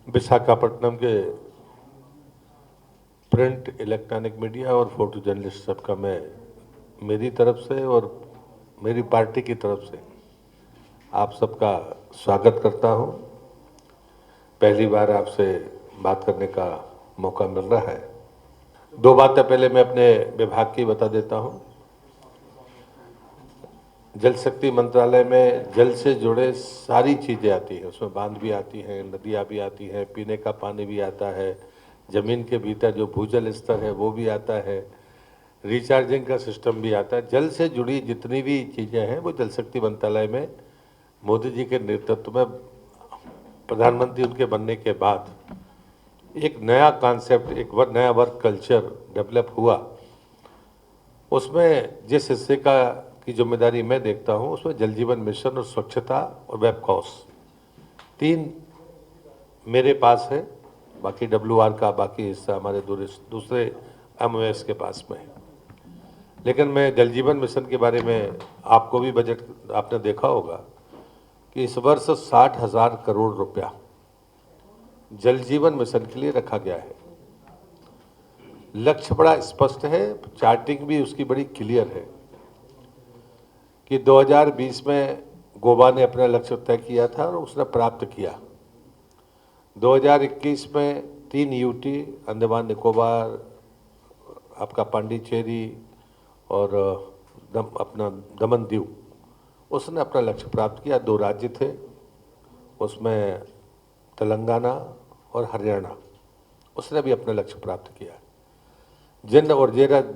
विशाखापट्टनम के print, electronic media और photo journalist सबका मैं मेरी तरफ से और मेरी पार्टी की तरफ से आप सबका स्वागत करता हूं। पहली बार आपसे बात करने का मौका मिल रहा है। दो बातें पहले मैं अपने विभाग की बता देता हूं। जल शक्ति मंत्रालय में जल से जुड़े सारी चीज़ें आती हैं, उसमें बांध भी आती हैं, नदियाँ भी आती हैं, पीने का पानी भी आता है, ज़मीन के भीतर जो भूजल स्तर है वो भी आता है, रिचार्जिंग का सिस्टम भी आता है। जल से जुड़ी जितनी भी चीज़ें हैं वो जल शक्ति मंत्रालय में मोदी जी के नेतृत्व में प्रधानमंत्री उनके बनने के बाद एक नया कॉन्सेप्ट, नया वर्क कल्चर डेवलप हुआ। उसमें जिस हिस्से की जिम्मेदारी मैं देखता हूं, उसमें जल जीवन मिशन और स्वच्छता और वेबकॉस तीन मेरे पास है। बाकी WR का बाकी हिस्सा हमारे दूसरे MOS के पास में है। लेकिन मैं जल जीवन मिशन के बारे में, आपको भी बजट आपने देखा होगा कि इस वर्ष 60,000 करोड़ रुपया जल जीवन मिशन के लिए रखा गया है। लक्ष्य बड़ा स्पष्ट है, चार्टिंग भी उसकी बड़ी क्लियर है कि 2020 में गोवा ने अपना लक्ष्य तय किया था और उसने प्राप्त किया। 2021 में 3 UT, अंडमान निकोबार, आपका पांडिचेरी और अपना दमन दीव, उसने अपना लक्ष्य प्राप्त किया। 2 राज्य थे उसमें, तेलंगाना और हरियाणा, उसने भी अपना लक्ष्य प्राप्त किया।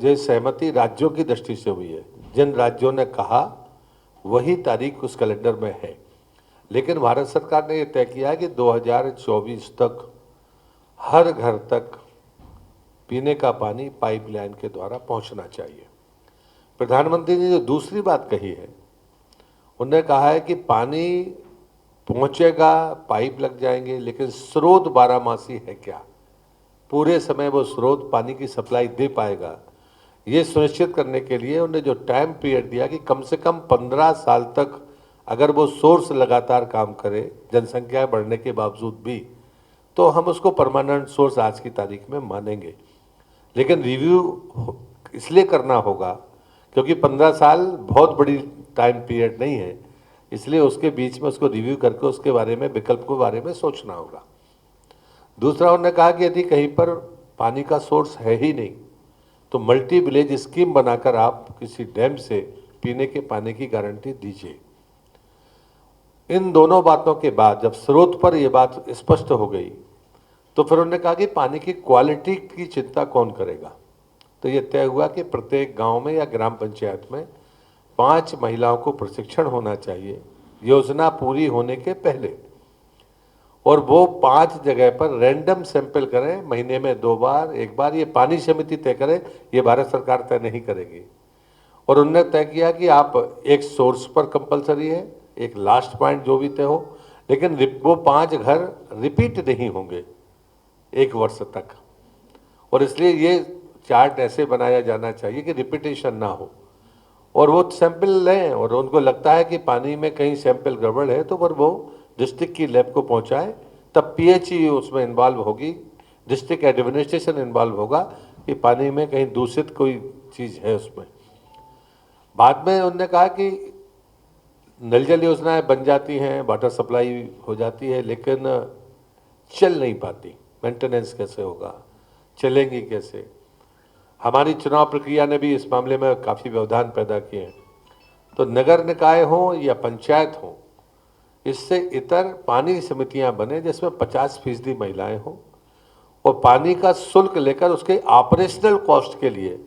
ये सहमति राज्यों की दृष्टि से हुई है। जिन राज्यों ने कहा वही तारीख उस कैलेंडर में है। लेकिन भारत सरकार ने यह तय किया है कि 2024 तक हर घर तक पीने का पानी पाइपलाइन के द्वारा पहुंचना चाहिए। प्रधानमंत्री ने जो दूसरी बात कही है, उन्होंने कहा है कि पानी पहुंचेगा, पाइप लग जाएंगे, लेकिन स्रोत बारहमासी है क्या? पूरे समय वो स्रोत पानी की सप्लाई दे पाएगा? ये सुनिश्चित करने के लिए उन्होंने जो टाइम पीरियड दिया कि कम से कम 15 साल तक अगर वो सोर्स लगातार काम करे, जनसंख्या बढ़ने के बावजूद भी, तो हम उसको परमानेंट सोर्स आज की तारीख में मानेंगे। लेकिन रिव्यू इसलिए करना होगा क्योंकि 15 साल बहुत बड़ी टाइम पीरियड नहीं है, इसलिए उसके बीच में उसको रिव्यू करके उसके बारे में, विकल्प के बारे में सोचना होगा। दूसरा, उन्होंने कहा कि यदि कहीं पर पानी का सोर्स है ही नहीं तो मल्टी विलेज स्कीम बनाकर आप किसी डैम से पीने के पानी की गारंटी दीजिए। इन दोनों बातों के बाद जब स्रोत पर यह बात स्पष्ट हो गई तो फिर उन्होंने कहा कि पानी की क्वालिटी की चिंता कौन करेगा। तो ये तय हुआ कि प्रत्येक गांव में या ग्राम पंचायत में 5 महिलाओं को प्रशिक्षण होना चाहिए योजना पूरी होने के पहले, और वो 5 जगह पर रैंडम सैंपल करें, महीने में 2 बार, 1 बार। ये पानी समिति तय करे, ये भारत सरकार तय नहीं करेगी। और उन्होंने तय किया कि आप एक सोर्स पर कंपलसरी है, एक लास्ट पॉइंट जो भी तय हो, लेकिन वो 5 घर रिपीट नहीं होंगे 1 वर्ष तक। और इसलिए ये चार्ट ऐसे बनाया जाना चाहिए कि रिपीटेशन ना हो, और वो सैंपल लें और उनको लगता है कि पानी में कहीं सैंपल गड़बड़ है तो फिर वो डिस्ट्रिक्ट की लैब को पहुंचाए। तब PHE उसमें इन्वॉल्व होगी, डिस्ट्रिक्ट एडमिनिस्ट्रेशन इन्वॉल्व होगा कि पानी में कहीं दूषित कोई चीज़ है उसमें। बाद में उन्होंने कहा कि नल जल योजनाएं बन जाती हैं, वाटर सप्लाई हो जाती है, लेकिन चल नहीं पाती। मेंटेनेंस कैसे होगा, चलेंगी कैसे? हमारी चुनाव प्रक्रिया ने भी इस मामले में काफ़ी व्यवधान पैदा किए हैं। तो नगर निकाय हो या पंचायत हो, इससे इतर पानी समितियां बने जिसमें 50% महिलाएं हों, और पानी का शुल्क लेकर उसके ऑपरेशनल कॉस्ट के लिए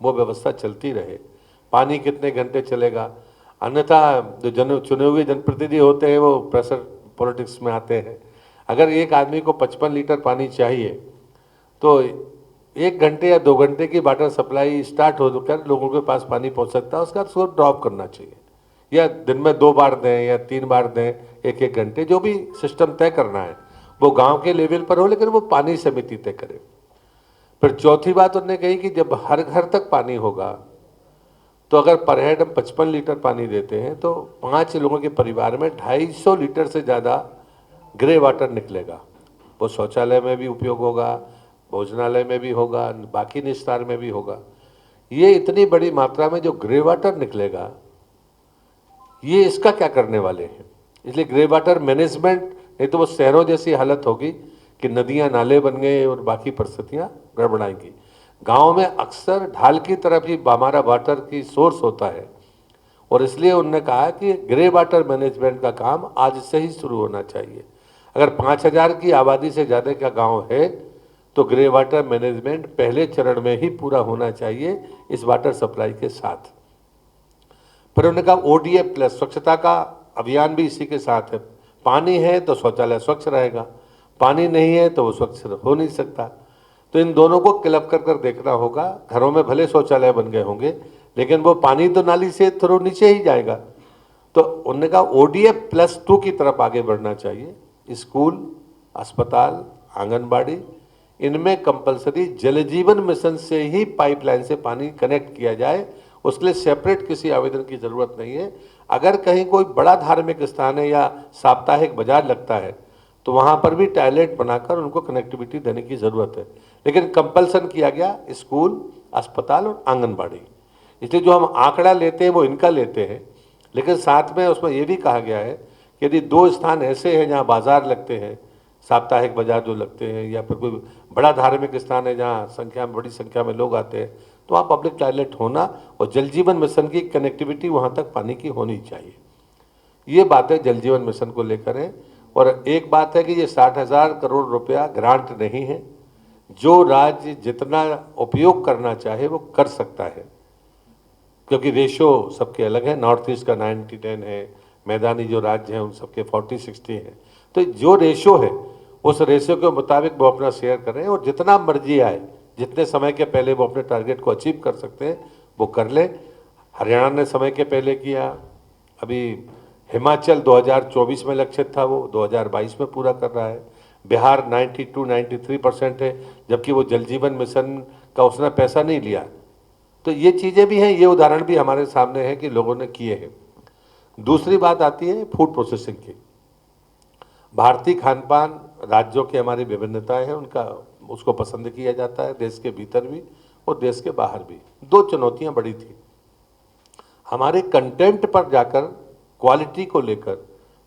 वो व्यवस्था चलती रहे। पानी कितने घंटे चलेगा, अन्यथा जो चुने हुए जनप्रतिनिधि होते हैं वो प्रेशर पॉलिटिक्स में आते हैं। अगर एक आदमी को 55 लीटर पानी चाहिए तो 1 घंटे या 2 घंटे की वाटर सप्लाई स्टार्ट होकर लोगों के पास पानी पहुंच सकता है, उसका उसको ड्रॉप करना चाहिए, या दिन में 2 बार दें या 3 बार दें, 1-1 घंटे, जो भी सिस्टम तय करना है वो गांव के लेवल पर हो, लेकिन वो पानी समिति तय करे। फिर चौथी बात उन्होंने कही कि जब हर घर तक पानी होगा तो अगर पर हेड हम 55 लीटर पानी देते हैं तो 5 लोगों के परिवार में 250 लीटर से ज़्यादा ग्रे वाटर निकलेगा। वो शौचालय में भी उपयोग होगा, भोजनालय में भी होगा, बाकी निस्तार में भी होगा। ये इतनी बड़ी मात्रा में जो ग्रे वाटर निकलेगा, ये इसका क्या करने वाले हैं? इसलिए ग्रे वाटर मैनेजमेंट, नहीं तो वो शहरों जैसी हालत होगी कि नदियां नाले बन गए और बाकी परिस्थितियां गड़बड़ाएंगी। गांव में अक्सर ढाल की तरफ ही हमारा वाटर की सोर्स होता है, और इसलिए उन्होंने कहा कि ग्रे वाटर मैनेजमेंट का काम आज से ही शुरू होना चाहिए। अगर 5,000 की आबादी से ज़्यादा का गांव है तो ग्रे वाटर मैनेजमेंट पहले चरण में ही पूरा होना चाहिए इस वाटर सप्लाई के साथ। फिर उन्होंने कहा ODF प्लस स्वच्छता का अभियान भी इसी के साथ है। पानी है तो शौचालय स्वच्छ रहेगा, पानी नहीं है तो वो स्वच्छ हो नहीं सकता। तो इन दोनों को क्लब कर देखना होगा। घरों में भले शौचालय बन गए होंगे, लेकिन वो पानी तो नाली से थोड़ा नीचे ही जाएगा। तो उन्होंने कहा ODF +2 की तरफ आगे बढ़ना चाहिए। स्कूल, अस्पताल, आंगनबाड़ी, इनमें कंपलसरी जल जीवन मिशन से ही पाइपलाइन से पानी कनेक्ट किया जाए। उसके लिए सेपरेट किसी आवेदन की ज़रूरत नहीं है। अगर कहीं कोई बड़ा धार्मिक स्थान है या साप्ताहिक बाजार लगता है तो वहाँ पर भी टॉयलेट बनाकर उनको कनेक्टिविटी देने की ज़रूरत है। लेकिन कंपल्सन किया गया स्कूल, अस्पताल और आंगनबाड़ी। इसलिए जो हम आंकड़ा लेते हैं वो इनका लेते हैं, लेकिन साथ में उसमें ये भी कहा गया है कि यदि 2 स्थान ऐसे हैं जहाँ बाजार लगते हैं, साप्ताहिक बाजार जो लगते हैं, या फिर कोई बड़ा धार्मिक स्थान है जहाँ बड़ी संख्या में लोग आते हैं, तो वहाँ पब्लिक टॉयलेट होना और जल जीवन मिशन की कनेक्टिविटी वहाँ तक पानी की होनी चाहिए। ये बातें जल जीवन मिशन को लेकर है। और एक बात है कि ये 60,000 करोड़ रुपया ग्रांट नहीं है। जो राज्य जितना उपयोग करना चाहे वो कर सकता है, क्योंकि रेशो सबके अलग है। नॉर्थ ईस्ट का 90-10 है, मैदानी जो राज्य हैं उन सबके 40-60 है। तो जो रेशो है उस रेशो के मुताबिक वो अपना शेयर करें, और जितना मर्जी आए, जितने समय के पहले वो अपने टारगेट को अचीव कर सकते हैं वो कर लें। हरियाणा ने समय के पहले किया। अभी हिमाचल 2024 में लक्षित था, वो 2022 में पूरा कर रहा है। बिहार 92-93% है, जबकि वो जल जीवन मिशन का उसने पैसा नहीं लिया। तो ये चीज़ें भी हैं, ये उदाहरण भी हमारे सामने हैं कि लोगों ने किए हैं। दूसरी बात आती है फूड प्रोसेसिंग की। भारतीय खान पान, राज्यों की हमारी विभिन्नताएं हैं, उनका उसको पसंद किया जाता है, देश के भीतर भी और देश के बाहर भी। 2 चुनौतियां बड़ी थी। हमारे कंटेंट पर जाकर क्वालिटी को लेकर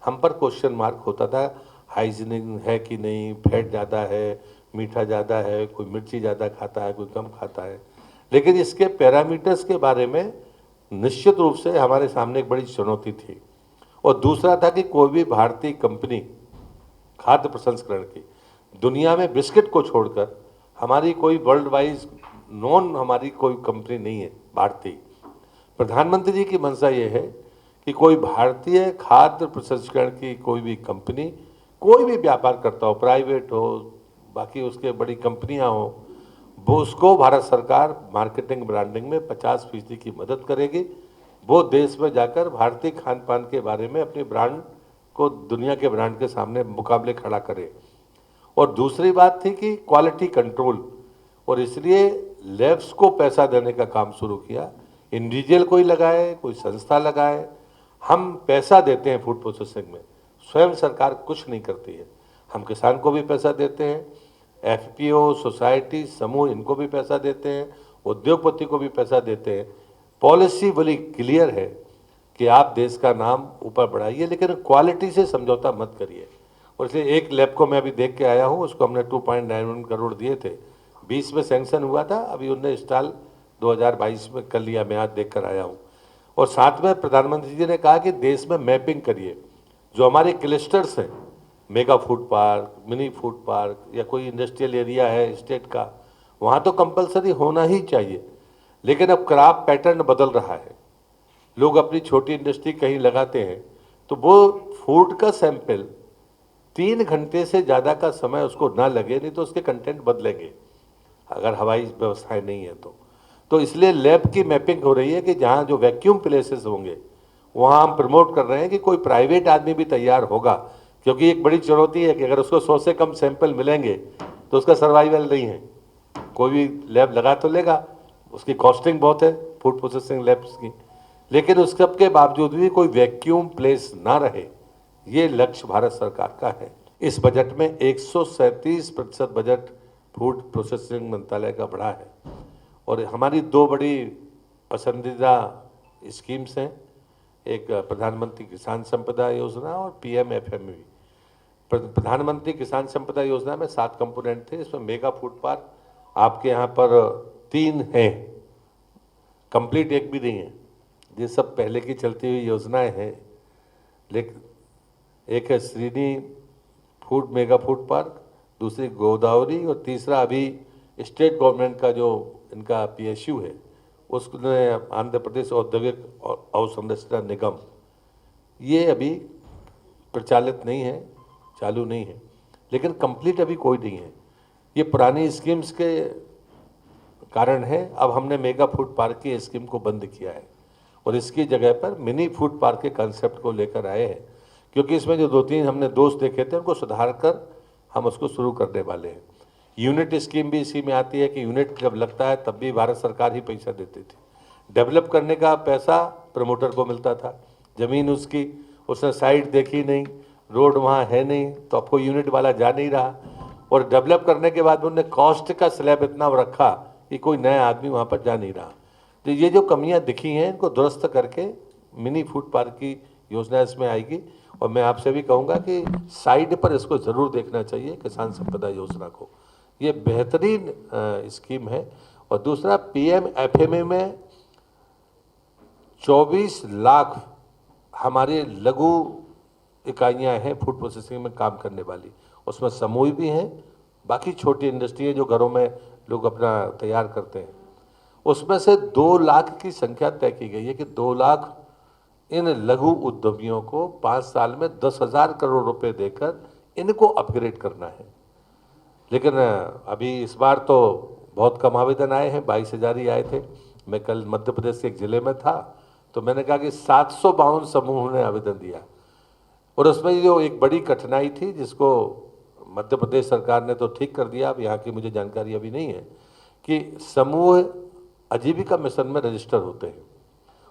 हम पर क्वेश्चन मार्क होता था, हाइजीनिक है कि नहीं, फैट ज़्यादा है, मीठा ज़्यादा है, कोई मिर्ची ज़्यादा खाता है, कोई कम खाता है। लेकिन इसके पैरामीटर्स के बारे में निश्चित रूप से हमारे सामने एक बड़ी चुनौती थी। और दूसरा था कि कोई भी भारतीय कंपनी खाद्य प्रसंस्करण की दुनिया में बिस्किट को छोड़कर हमारी कोई वर्ल्ड वाइज नॉन हमारी कोई कंपनी नहीं है भारतीय। प्रधानमंत्री जी की मंशा ये है कि कोई भारतीय खाद्य प्रसंस्करण की कोई भी कंपनी, कोई भी व्यापार करता हो, प्राइवेट हो, बाकी उसके बड़ी कंपनियां हो, वो उसको भारत सरकार मार्केटिंग ब्रांडिंग में 50% की मदद करेगी। वो देश में जाकर भारतीय खान पान के बारे में अपने ब्रांड को दुनिया के ब्रांड के सामने मुकाबले खड़ा करे। और दूसरी बात थी कि क्वालिटी कंट्रोल, और इसलिए लैब्स को पैसा देने का काम शुरू किया। इंडिविजुअल कोई लगाए, कोई संस्था लगाए, हम पैसा देते हैं फूड प्रोसेसिंग में, स्वयं सरकार कुछ नहीं करती है। हम किसान को भी पैसा देते हैं, FPO, सोसाइटी, समूह, इनको भी पैसा देते हैं, उद्योगपति को भी पैसा देते हैं। पॉलिसी बड़ी क्लियर है कि आप देश का नाम ऊपर बढ़ाइए, लेकिन क्वालिटी से समझौता मत करिए। और इसलिए एक लैब को मैं अभी देख के आया हूँ, उसको हमने 2.91 करोड़ दिए थे, 20 में सैंक्शन हुआ था, अभी उनने इंस्टॉल 2022 में कर लिया। मैं आज देख कर आया हूँ। और साथ में प्रधानमंत्री जी ने कहा कि देश में मैपिंग करिए, जो हमारे क्लस्टर्स हैं, mega food park, mini food park, या कोई इंडस्ट्रियल एरिया है स्टेट का, वहाँ तो कंपलसरी होना ही चाहिए। लेकिन अब क्राफ्ट पैटर्न बदल रहा है। लोग अपनी छोटी इंडस्ट्री कहीं लगाते हैं तो वो फूड का सैंपल 3 घंटे से ज़्यादा का समय उसको ना लगे, नहीं तो उसके कंटेंट बदलेंगे अगर हवाई व्यवस्थाएं नहीं है तो इसलिए लैब की मैपिंग हो रही है कि जहाँ जो वैक्यूम प्लेसेस होंगे वहाँ हम प्रमोट कर रहे हैं कि कोई प्राइवेट आदमी भी तैयार होगा, क्योंकि एक बड़ी चुनौती है कि अगर उसको 100 से कम सैंपल मिलेंगे तो उसका सर्वाइवल नहीं है। कोई भी लैब लगा तो लेगा, उसकी कॉस्टिंग बहुत है फूड प्रोसेसिंग लैब्स की, लेकिन उस सब के बावजूद भी कोई वैक्यूम प्लेस ना रहे, ये लक्ष्य भारत सरकार का है। इस बजट में 137% बजट फूड प्रोसेसिंग मंत्रालय का बढ़ा है। और हमारी दो बड़ी पसंदीदा स्कीम्स हैं, एक प्रधानमंत्री किसान संपदा योजना और PMFME। प्रधानमंत्री किसान संपदा योजना में 7 कंपोनेंट थे, इसमें मेगा फूड पार्क आपके यहाँ पर 3 हैं, कंप्लीट एक भी नहीं है। ये सब पहले की चलती हुई योजनाएं हैं। लेकिन एक है Srini food mega food park, दूसरी गोदावरी और तीसरा अभी स्टेट गवर्नमेंट का जो इनका PSU है, उसने आंध्र प्रदेश औद्योगिक अवसंरचना निगम, ये अभी प्रचालित नहीं है, चालू नहीं है, लेकिन कंप्लीट अभी कोई नहीं है। ये पुरानी स्कीम्स के कारण है। अब हमने मेगा फूड पार्क की स्कीम को बंद किया है और इसकी जगह पर मिनी फूड पार्क के कंसेप्ट को लेकर आए हैं, क्योंकि इसमें जो 2-3 हमने दोष देखे थे उनको सुधार कर हम उसको शुरू करने वाले हैं। यूनिट स्कीम भी इसी में आती है कि यूनिट जब लगता है तब भी भारत सरकार ही पैसा देती थी। डेवलप करने का पैसा प्रमोटर को मिलता था, ज़मीन उसकी, उसने साइट देखी नहीं, रोड वहाँ है नहीं, तो आपको यूनिट वाला जा नहीं रहा। और डेवलप करने के बाद उन्होंने कॉस्ट का स्लैब इतना रखा कि कोई नया आदमी वहाँ पर जा नहीं रहा। तो ये जो कमियाँ दिखी हैं इनको दुरुस्त करके मिनी फूड पार्क की योजना इसमें आएगी। और मैं आपसे भी कहूँगा कि साइड पर इसको ज़रूर देखना चाहिए, किसान संपदा योजना को, ये बेहतरीन स्कीम है। और दूसरा PMFME में 24 लाख हमारे लघु इकाइयाँ हैं फूड प्रोसेसिंग में काम करने वाली, उसमें समूह भी हैं, बाकी छोटी इंडस्ट्री है जो घरों में लोग अपना तैयार करते हैं। उसमें से 2 लाख की संख्या तय की गई है कि 2 लाख इन लघु उद्यमियों को 5 साल में 10,000 करोड़ रुपए देकर इनको अपग्रेड करना है। लेकिन अभी इस बार तो बहुत कम आवेदन आए हैं, 22,000 ही आए थे। मैं कल मध्य प्रदेश के एक ज़िले में था तो मैंने कहा कि 752 समूह ने आवेदन दिया। और उसमें जो एक बड़ी कठिनाई थी जिसको मध्य प्रदेश सरकार ने तो ठीक कर दिया, अब यहाँ की मुझे जानकारी अभी नहीं है, कि समूह आजीविका मिशन में रजिस्टर होते हैं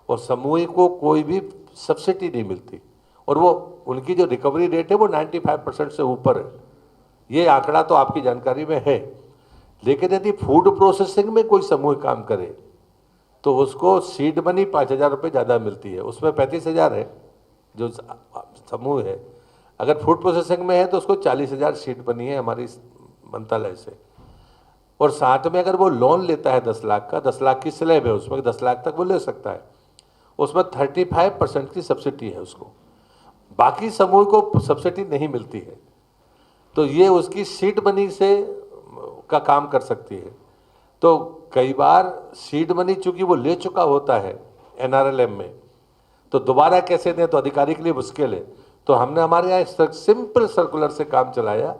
और समूह को कोई भी सब्सिडी नहीं मिलती और वो उनकी जो रिकवरी रेट है वो 95% से ऊपर है। ये आंकड़ा तो आपकी जानकारी में है। लेकिन यदि फूड प्रोसेसिंग में कोई समूह काम करे तो उसको सीड मनी 5,000 रुपये ज़्यादा मिलती है, उसमें 35,000 है जो समूह है। अगर फूड प्रोसेसिंग में है तो उसको 40,000 सीड मनी है हमारी मंत्रालय से। और साथ में अगर वो लोन लेता है 10 लाख का, 10 लाख की स्लैब है उसमें, 10 लाख तक वो ले सकता है, उसमें 35% की सब्सिडी है उसको, बाकी समूह को सब्सिडी नहीं मिलती है। तो ये उसकी सीड मनी से का काम कर सकती है। तो कई बार सीड मनी चूंकि वो ले चुका होता है NRLM में, तो दोबारा कैसे दें तो अधिकारी के लिए मुश्किल है। तो हमने हमारे यहाँ सिंपल सर्कुलर से काम चलाया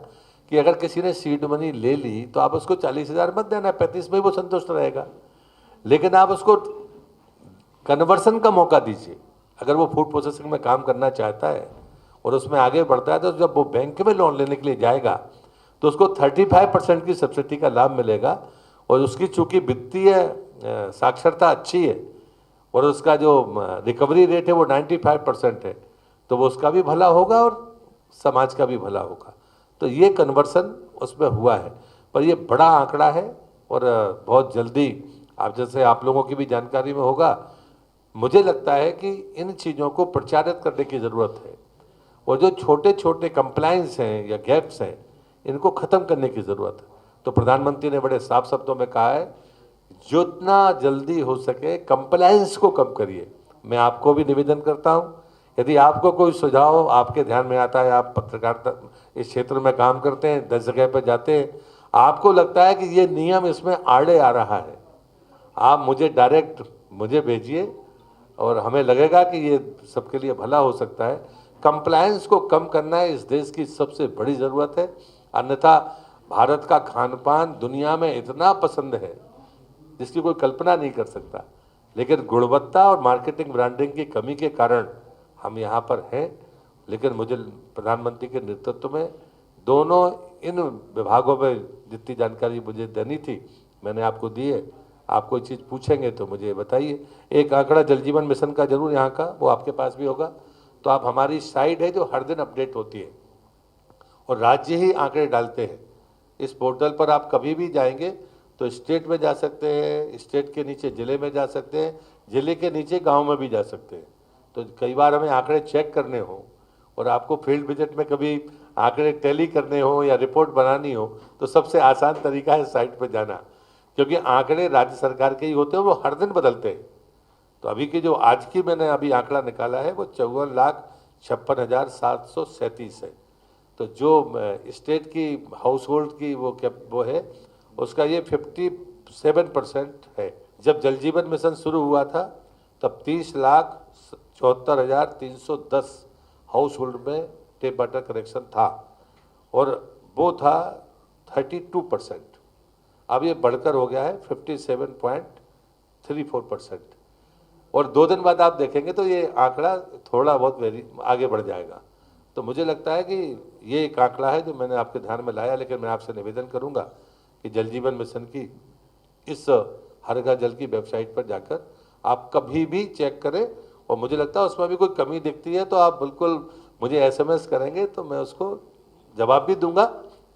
कि अगर किसी ने सीड मनी ले ली तो आप उसको 40,000 मत देना, 35 में वो संतुष्ट रहेगा, लेकिन आप उसको कन्वर्सन का मौका दीजिए। अगर वो फूड प्रोसेसिंग में काम करना चाहता है और उसमें आगे बढ़ता है तो जब वो बैंक में लोन लेने के लिए जाएगा तो उसको 35% की सब्सिडी का लाभ मिलेगा। और उसकी चूंकि वित्तीय साक्षरता अच्छी है और उसका जो रिकवरी रेट है वो 95% है, तो वो उसका भी भला होगा और समाज का भी भला होगा। तो ये कन्वर्सन उसमें हुआ है, पर ये बड़ा आंकड़ा है और बहुत जल्दी आप जैसे आप लोगों की भी जानकारी में होगा। मुझे लगता है कि इन चीज़ों को प्रचारित करने की ज़रूरत है और जो छोटे छोटे कंप्लायंस हैं या गैप्स हैं इनको ख़त्म करने की ज़रूरत है। तो प्रधानमंत्री ने बड़े साफ शब्दों में कहा है जितना जल्दी हो सके कंप्लायंस को कम करिए। मैं आपको भी निवेदन करता हूं, यदि आपको कोई सुझाव आपके ध्यान में आता है, आप पत्रकारिता इस क्षेत्र में काम करते हैं, 10 जगह पर जाते हैं, आपको लगता है कि ये नियम इसमें आड़े आ रहा है, आप मुझे डायरेक्ट मुझे भेजिए और हमें लगेगा कि ये सबके लिए भला हो सकता है। कंप्लायंस को कम करना इस देश की सबसे बड़ी ज़रूरत है। अन्यथा भारत का खान पान दुनिया में इतना पसंद है जिसकी कोई कल्पना नहीं कर सकता, लेकिन गुणवत्ता और मार्केटिंग ब्रांडिंग की कमी के कारण हम यहाँ पर हैं। लेकिन मुझे प्रधानमंत्री के नेतृत्व में दोनों इन विभागों में जितनी जानकारी मुझे देनी थी मैंने आपको दी है। आप कोई चीज़ पूछेंगे तो मुझे बताइए। एक आंकड़ा जल जीवन मिशन का जरूर यहाँ का, वो आपके पास भी होगा, तो आप हमारी साइट है जो हर दिन अपडेट होती है और राज्य ही आंकड़े डालते हैं। इस पोर्टल पर आप कभी भी जाएंगे तो स्टेट में जा सकते हैं, स्टेट के नीचे जिले में जा सकते हैं, जिले के नीचे गांव में भी जा सकते हैं। तो कई बार हमें आंकड़े चेक करने हो और आपको फील्ड विजिट में कभी आंकड़े टैली करने हो या रिपोर्ट बनानी हो तो सबसे आसान तरीका है साइट पर जाना, क्योंकि आंकड़े राज्य सरकार के ही होते हैं, वो हर दिन बदलते हैं। तो अभी की जो आज की मैंने अभी आंकड़ा निकाला है वो 54,56,737 है। तो जो स्टेट की हाउस होल्ड की वो है उसका ये 57% है। जब जल जीवन मिशन शुरू हुआ था तब 30,74,310 हाउस होल्ड में टेप वाटर कनेक्शन था और वो था 32%। अब ये बढ़कर हो गया है 57.34%। और 2 दिन बाद आप देखेंगे तो ये आंकड़ा थोड़ा बहुत आगे बढ़ जाएगा। तो मुझे लगता है कि ये एक आंकड़ा है जो मैंने आपके ध्यान में लाया, लेकिन मैं आपसे निवेदन करूंगा कि जल जीवन मिशन की इस हर घर जल की वेबसाइट पर जाकर आप कभी भी चेक करें, और मुझे लगता है उसमें भी कोई कमी दिखती है तो आप बिल्कुल मुझे SMS करेंगे तो मैं उसको जवाब भी दूंगा,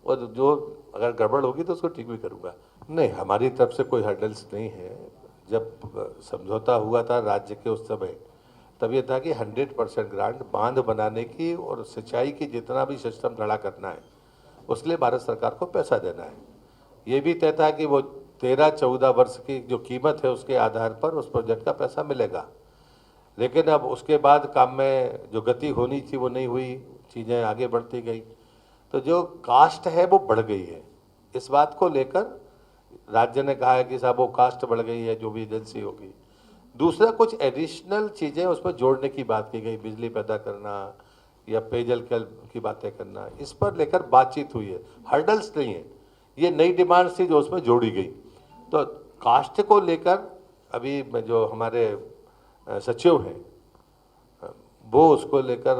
और जो अगर गड़बड़ होगी तो उसको ठीक भी करूंगा। नहीं, हमारी तरफ से कोई हर्डल्स नहीं है। जब समझौता हुआ था राज्य के उस समय, तब ये था कि 100% ग्रांट बांध बनाने की और सिंचाई की जितना भी सिस्टम खड़ा करना है उसके लिए भारत सरकार को पैसा देना है। ये भी तय था कि वो 13-14 वर्ष की जो कीमत है उसके आधार पर उस प्रोजेक्ट का पैसा मिलेगा। लेकिन अब उसके बाद काम में जो गति होनी थी वो नहीं हुई, चीज़ें आगे बढ़ती गई, तो जो कास्ट है वो बढ़ गई है। इस बात को लेकर राज्य ने कहा है कि साहब वो कास्ट बढ़ गई है, जो भी एजेंसी होगी। दूसरा, कुछ एडिशनल चीज़ें उसमें जोड़ने की बात की गई, बिजली पैदा करना या पेयजल की बातें करना, इस पर लेकर बातचीत हुई है। हर्डल्स नहीं है, ये नई डिमांड्स थी जो उसमें जोड़ी गई। तो कास्ट को लेकर अभी जो हमारे सचिव हैं वो उसको लेकर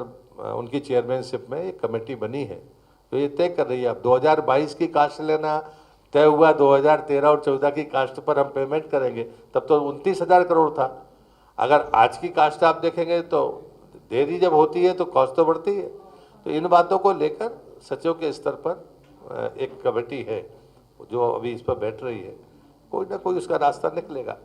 उनकी चेयरमैनशिप में एक कमेटी बनी है तो ये तय कर रही है। अब 2022 की कास्ट लेना तय हुआ, 2013 और 14 की कास्ट पर हम पेमेंट करेंगे, तब तो 29,000 करोड़ था। अगर आज की कास्ट आप देखेंगे तो देरी जब होती है तो कॉस्ट तो बढ़ती है। तो इन बातों को लेकर सचिव के स्तर पर एक कमेटी है जो अभी इस पर बैठ रही है, कोई ना कोई उसका रास्ता निकलेगा।